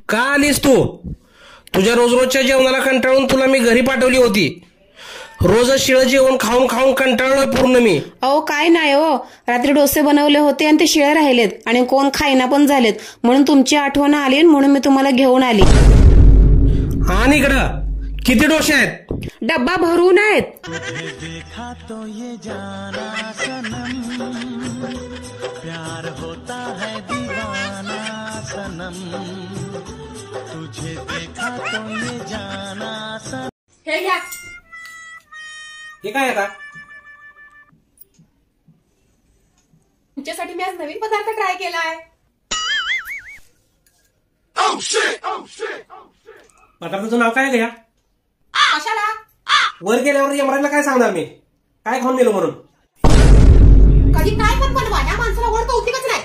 का आलीस तू? तुझ्या रोज रोजच्या जेवणाला कंटाळून तुला मी घरी पाठवली होती. रोजच शिळं जेवण खाऊन खाऊन कंटाळलोय पूर्ण मी. अहो काय नाही हो, रात्री डोसे बनवले होते आणि ते शिळे राहिलेत आणि कोण खाईना पण झालेत, म्हणून तुमची आठवण आली म्हणून मी तुम्हाला घेऊन आली. आणि इकडं किती डोसे आहेत? डब्बा भरून आहेत. प्यार होता है दीवाना सनम, तुझे देखा तो ये जाना सनम. हे घ्या. हे काय आता? तुमच्यासाठी मी आज नवीन पदार्थ ट्राय केलाय. पदार्थाचं नाव काय घ्या? कशाला? वर गेल्यावर यमराजला काय सांगणार मी? काय खाऊन गेलो म्हणून? कधी काय पण बनवा, या माणसाला वर कौतिकच नाही.